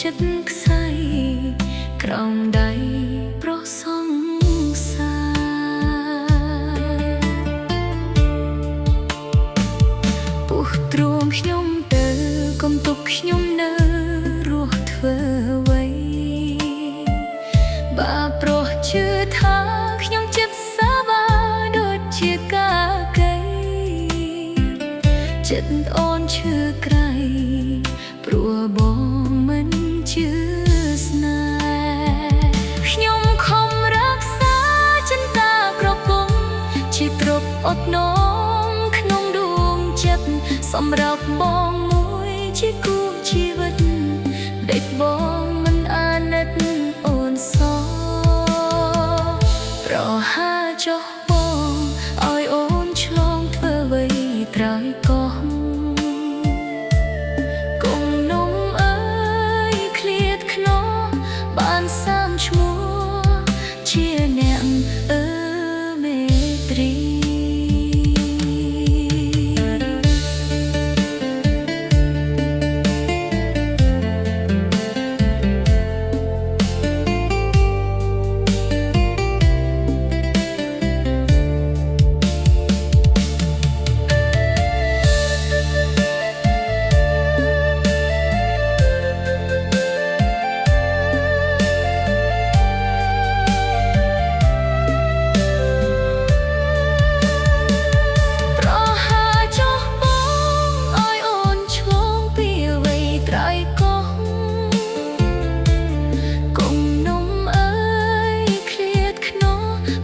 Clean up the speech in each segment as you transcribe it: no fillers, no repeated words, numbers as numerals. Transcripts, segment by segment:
ចិត្តខ្សែក្រោមដៃប្រសងពុះទ្រូងខ្ញុំទៅកុំទុកខ្ញុំនៅរស់ធ្វើអ្វីបើប្រុសជឿថាខ្ញុំចិត្តសាវាដូចជាកាកៃចិត្តអូនឈឺក្រៃព្រោះបងមិនជឿស្នេហ៍ខ្ញុំខំរក្សាចិន្តាក្រពុំជាទ្រពអត់នោមក្នុងដួងចិត្តសម្រាប់បងមួយជាគូជីវិតដេកបងមិនអាណិតអូនសោះប្រហាចុះបងឲ្យអូនឆ្លងធ្វើអ្វីត្រើយកោះគង់នំអើយឃ្លាតខ្នោបានសាមឈ្មោះជាអ្នកមេត្រី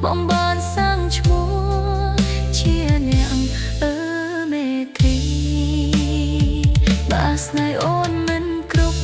បងបានសាំងឈ្មោះជាអ្នកមេត្រីបើស្នេហ៍អូនមិនគ្រប់